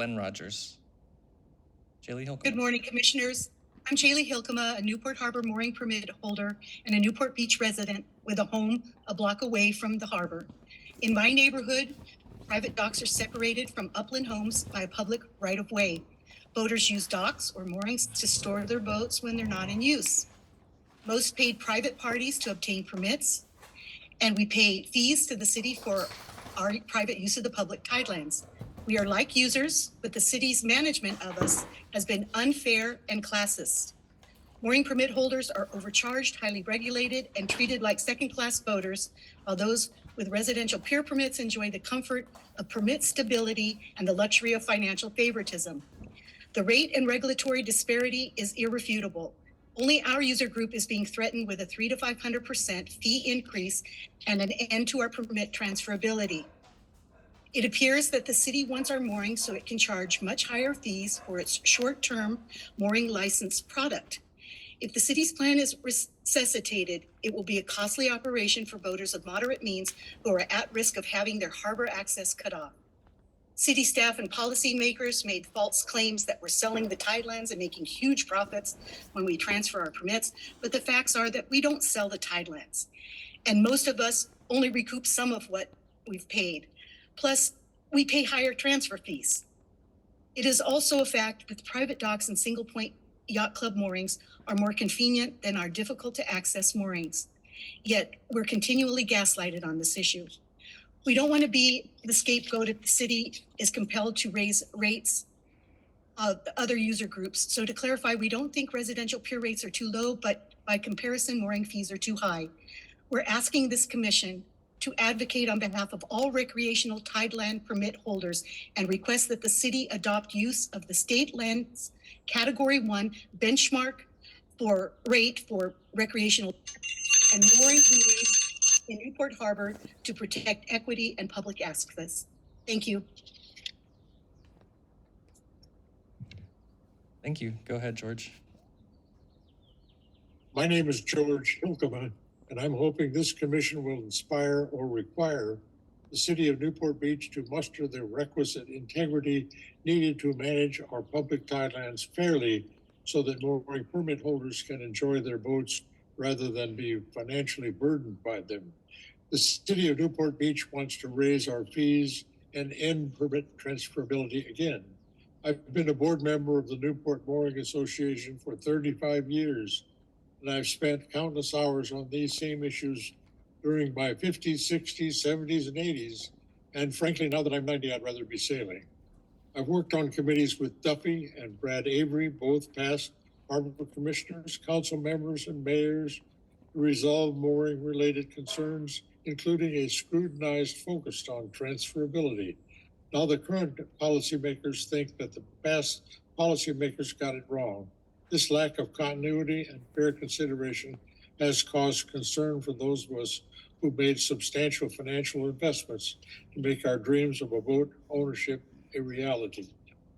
Glenn Rogers. Coeli Hylkema. Good morning, Commissioners. I'm Coeli Hylkema, a Newport Harbor mooring permit holder and a Newport Beach resident with a home a block away from the harbor. In my neighborhood, private docks are separated from upland homes by a public right-of-way. Boaters use docks or moorings to store their boats when they're not in use. Most paid private parties to obtain permits, and we pay fees to the city for our private use of the public tidelands. We are like users, but the city's management of us has been unfair and classist. Mooring permit holders are overcharged, highly regulated, and treated like second-class boaters, while those with residential pier permits enjoy the comfort of permit stability and the luxury of financial favoritism. The rate and regulatory disparity is irrefutable. Only our user group is being threatened with a 300% to 500% fee increase and an end to our permit transferability. It appears that the city wants our mooring so it can charge much higher fees for its short-term mooring license product. If the city's plan is resuscitated, it will be a costly operation for boaters of moderate means who are at risk of having their harbor access cut off. City staff and policymakers made false claims that we're selling the tidelands and making huge profits when we transfer our permits, but the facts are that we don't sell the tidelands, and most of us only recoup some of what we've paid. Plus, we pay higher transfer fees. It is also a fact that private docks and single point yacht club moorings are more convenient than our difficult to access moorings. Yet we're continually gaslighted on this issue. We don't want to be the scapegoat if the city is compelled to raise rates of other user groups. So to clarify, we don't think residential pier rates are too low, but by comparison, mooring fees are too high. We're asking this commission to advocate on behalf of all recreational tideland permit holders and request that the city adopt use of the state lands Category 1 benchmark for rate for recreational and mooring fees in Newport Harbor to protect equity and public access. Thank you. Thank you. Go ahead, George. My name is George Hylkema, and I'm hoping this commission will inspire or require the city of Newport Beach to muster the requisite integrity needed to manage our public tidelands fairly so that mooring permit holders can enjoy their boats rather than be financially burdened by them. The city of Newport Beach wants to raise our fees and end permit transferability again. I've been a board member of the Newport Mooring Association for 35 years, and I've spent countless hours on these same issues during my 50s, 60s, 70s, and 80s. And frankly, now that I'm 90, I'd rather be sailing. I've worked on committees with Duffy and Brad Avery, both past harbor commissioners, council members, and mayors to resolve mooring-related concerns, including a scrutinized focus on transferability. Now the current policymakers think that the past policymakers got it wrong. This lack of continuity and fair consideration has caused concern for those of us who made substantial financial investments to make our dreams of a boat ownership a reality.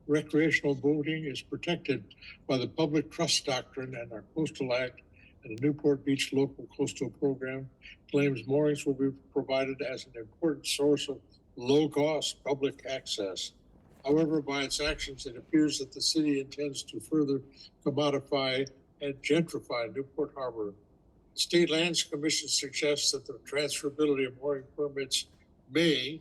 Recreational boating is protected by the Public Trust Doctrine and our Coastal Act, and the Newport Beach Local Coastal Program claims moorings will be provided as an important source of low-cost public access. However, by its actions, it appears that the city intends to further commodify and gentrify Newport Harbor. The State Lands Commission suggests that the transferability of mooring permits may,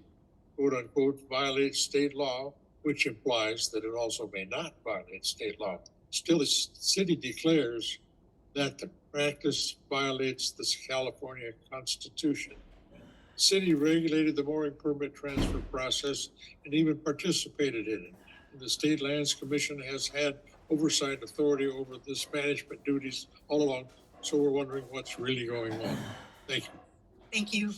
quote unquote, violate state law, which implies that it also may not violate state law. Still, the city declares that the practice violates the California Constitution. The city regulated the mooring permit transfer process and even participated in it. And the State Lands Commission has had oversight authority over this management duties all along. So we're wondering what's really going on. Thank you. Thank you.